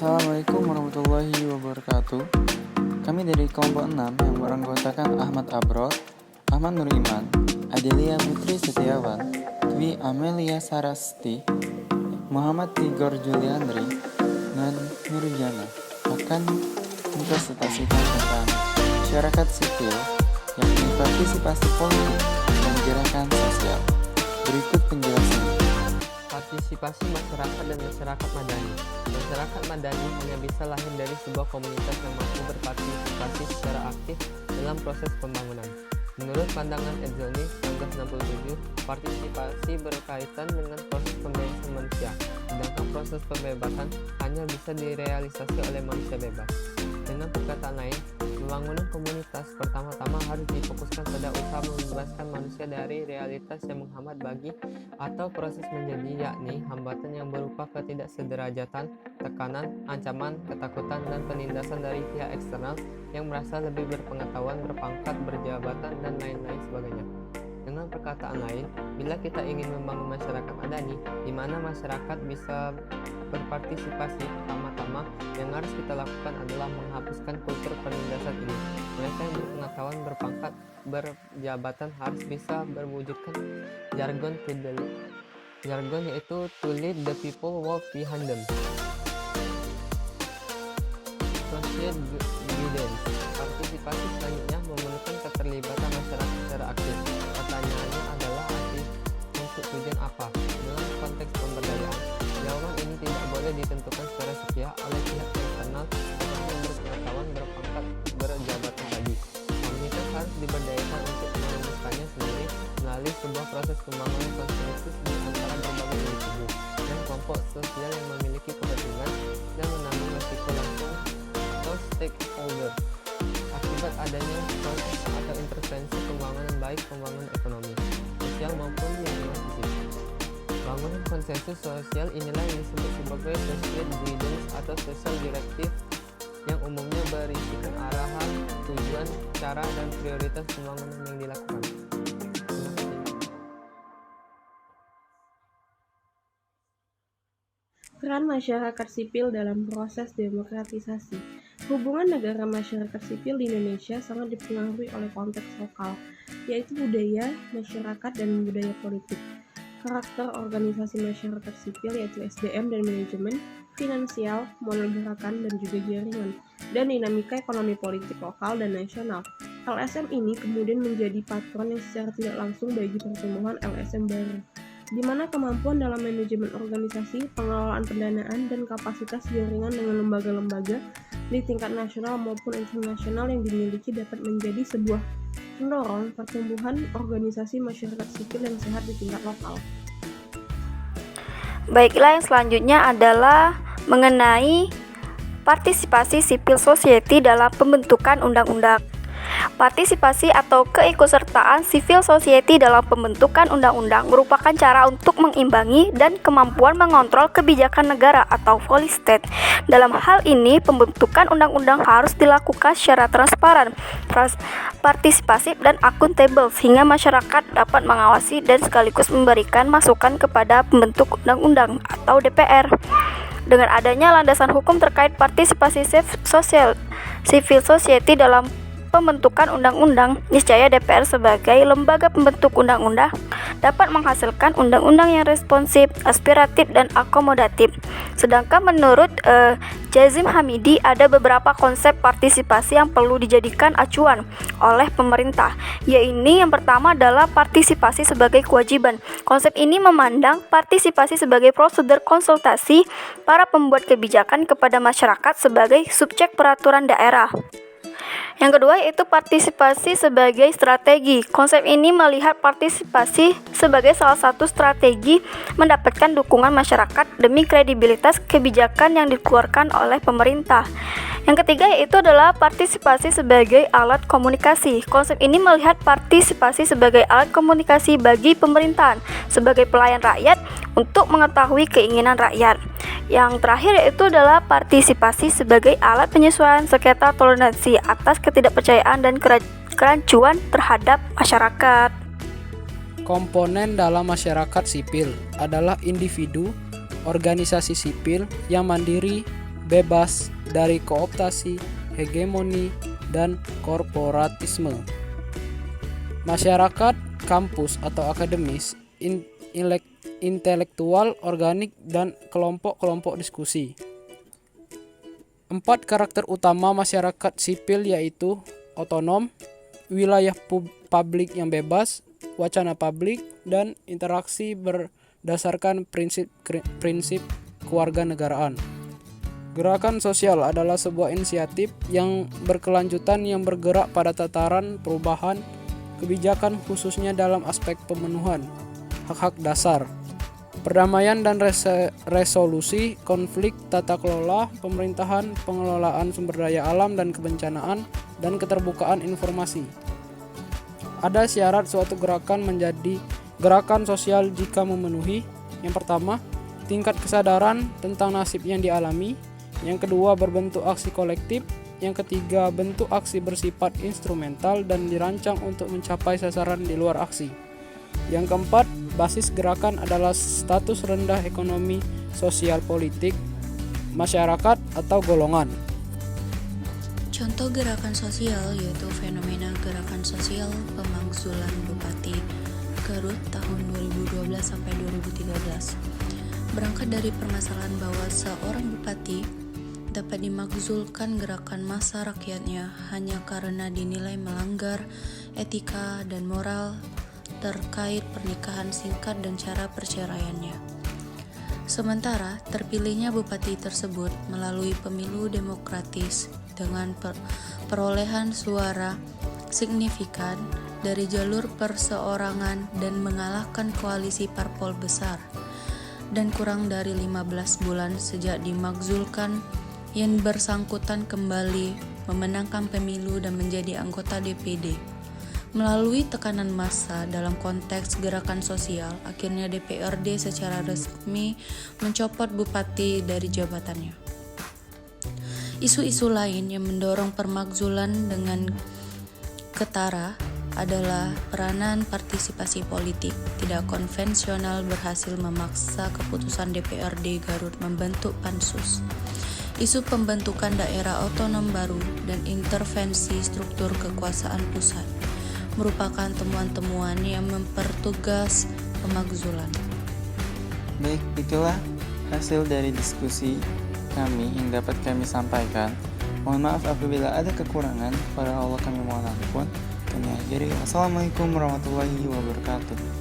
Assalamualaikum warahmatullahi wabarakatuh. Kami dari kelompok 6 yang beranggotakan Ahmad Abrod, Ahmad Nur Iman, Adelia Putri Setiawan, Dwi Amelia Sarasti, Muhammad Tigor Juliandri, dan Nurjana akan mempresentasikan tentang masyarakat sipil, yakni partisipasi politik dan gerakan sosial. Berikut penjelasannya. Partisipasi masyarakat dan masyarakat madani. Masyarakat madani hanya bisa lahir dari sebuah komunitas yang mampu berpartisipasi secara aktif dalam proses pembangunan. Menurut pandangan Edzoni 1967, partisipasi berkaitan dengan proses pembebasan manusia, sedangkan proses pembebasan hanya bisa direalisasi oleh manusia bebas. Dengan perkataan lain, pembangunan komunitas pertama-tama harus difokuskan pada usaha membebaskan manusia dari realitas yang menghambat bagi atau proses menjadi, yakni hambatan yang berupa ketidaksederajatan, tekanan, ancaman, ketakutan, dan penindasan dari pihak eksternal yang merasa lebih berpengetahuan, berpangkat, berjabatan, dan lain-lain sebagainya. Dengan perkataan lain, bila kita ingin membangun masyarakat madani, di mana masyarakat bisa berpartisipasi, pertama-tama yang harus kita lakukan adalah menghapuskan kultur penindasan ini. Mereka yang berpengetahuan, berpangkat, berjabatan harus bisa berwujudkan jargon yaitu to lead the people, walk behind them. Social guidance. Partisipasi selanjutnya memerlukan keterlibatan masyarakat secara aktif. Pertanyaannya adalah aktif untuk tujuan apa? Dalam konteks pemberdayaan, jawaban ini tidak boleh ditentukan secara sepihak oleh pihak eksternal atau yang berpengetahuan, berpangkat, berjabatan tadi. Komunitas harus diberdayakan untuk merumuskannya sendiri melalui sebuah proses pembangunan konsensus di antara berbagai individu dan kelompok sosial yang memiliki kepentingan dan menanggung resiko langsung atau stakeholder akibat adanya proses atau intervensi pembangunan, baik pembangunan ekonomi, sosial maupun lingkungan fisik. Bangunan konsensus sosial inilah yang disebut sebagai social guidance atau social directive yang umumnya berisikan arahan, tujuan, cara, dan prioritas pembangunan yang dilakukan. Peran masyarakat sipil dalam proses demokratisasi. Hubungan negara masyarakat sipil di Indonesia sangat dipengaruhi oleh konteks lokal, yaitu budaya, masyarakat, dan budaya politik. Karakter organisasi masyarakat sipil yaitu SDM dan manajemen, finansial, modal gerakan, dan juga jaringan, dan dinamika ekonomi politik lokal dan nasional. LSM ini kemudian menjadi patron yang secara tidak langsung bagi pertumbuhan LSM baru, di mana kemampuan dalam manajemen organisasi, pengelolaan pendanaan, dan kapasitas jaringan dengan lembaga-lembaga di tingkat nasional maupun internasional yang dimiliki dapat menjadi sebuah pendorong pertumbuhan organisasi masyarakat sipil yang sehat di tingkat lokal. Baiklah, yang selanjutnya adalah mengenai partisipasi civil society dalam pembentukan undang-undang. Partisipasi atau keikutsertaan civil society dalam pembentukan undang-undang merupakan cara untuk mengimbangi dan kemampuan mengontrol kebijakan negara atau policy state. Dalam hal ini, pembentukan undang-undang harus dilakukan secara transparan, partisipasif, dan akuntabel sehingga masyarakat dapat mengawasi dan sekaligus memberikan masukan kepada pembentuk undang-undang atau DPR. Dengan adanya landasan hukum terkait partisipasi civil society dalam pembentukan undang-undang, niscaya DPR sebagai lembaga pembentuk undang-undang dapat menghasilkan undang-undang yang responsif, aspiratif, dan akomodatif. Sedangkan menurut Jazim Hamidi, ada beberapa konsep partisipasi yang perlu dijadikan acuan oleh pemerintah, yaitu yang pertama adalah partisipasi sebagai kewajiban. Konsep ini memandang partisipasi sebagai prosedur konsultasi para pembuat kebijakan kepada masyarakat sebagai subjek peraturan daerah. Yang kedua yaitu partisipasi sebagai strategi. Konsep ini melihat partisipasi sebagai salah satu strategi mendapatkan dukungan masyarakat demi kredibilitas kebijakan yang dikeluarkan oleh pemerintah. Yang ketiga yaitu adalah partisipasi sebagai alat komunikasi. Konsep ini melihat partisipasi sebagai alat komunikasi bagi pemerintahan sebagai pelayan rakyat untuk mengetahui keinginan rakyat. Yang terakhir yaitu adalah partisipasi sebagai alat penyesuaian sengketa toleransi atas ketidakpercayaan dan kerancuan terhadap masyarakat. Komponen dalam masyarakat sipil adalah individu, organisasi sipil yang mandiri bebas dari kooptasi, hegemoni, dan korporatisme. Masyarakat, kampus atau akademis, intelektual, organik, dan kelompok-kelompok diskusi. 4 karakter utama masyarakat sipil yaitu otonom, wilayah publik yang bebas, wacana publik, dan interaksi berdasarkan prinsip kewarganegaraan. Gerakan sosial adalah sebuah inisiatif yang berkelanjutan yang bergerak pada tataran perubahan kebijakan khususnya dalam aspek pemenuhan hak-hak dasar, perdamaian dan resolusi konflik, tata kelola pemerintahan, pengelolaan sumber daya alam dan kebencanaan, dan keterbukaan informasi. Ada syarat suatu gerakan menjadi gerakan sosial jika memenuhi: yang pertama, tingkat kesadaran tentang nasib yang dialami; yang kedua, berbentuk aksi kolektif; yang ketiga, bentuk aksi bersifat instrumental dan dirancang untuk mencapai sasaran di luar aksi; yang keempat, basis gerakan adalah status rendah ekonomi, sosial, politik, masyarakat, atau golongan. Contoh gerakan sosial yaitu fenomena gerakan sosial pemakzulan Bupati Garut tahun 2012-2013. Berangkat dari permasalahan bahwa seorang bupati dapat dimakzulkan gerakan massa rakyatnya hanya karena dinilai melanggar etika dan moral terkait pernikahan singkat dan cara perceraiannya. Sementara terpilihnya bupati tersebut melalui pemilu demokratis dengan perolehan suara signifikan dari jalur perseorangan dan mengalahkan koalisi parpol besar, dan kurang dari 15 bulan sejak dimakzulkan, yang bersangkutan kembali memenangkan pemilu dan menjadi anggota DPD. Melalui tekanan massa dalam konteks gerakan sosial, akhirnya DPRD secara resmi mencopot bupati dari jabatannya. Isu-isu lain yang mendorong permakzulan dengan ketara adalah peranan partisipasi politik tidak konvensional berhasil memaksa keputusan DPRD Garut membentuk pansus, isu pembentukan daerah otonom baru, dan intervensi struktur kekuasaan pusat merupakan temuan-temuan yang mempertugas pemakzulan. Baik, itulah hasil dari diskusi kami yang dapat kami sampaikan. Mohon maaf apabila ada kekurangan. Pada Allah kami mohon ampun. Kami akhiri. Wassalamualaikum warahmatullahi wabarakatuh.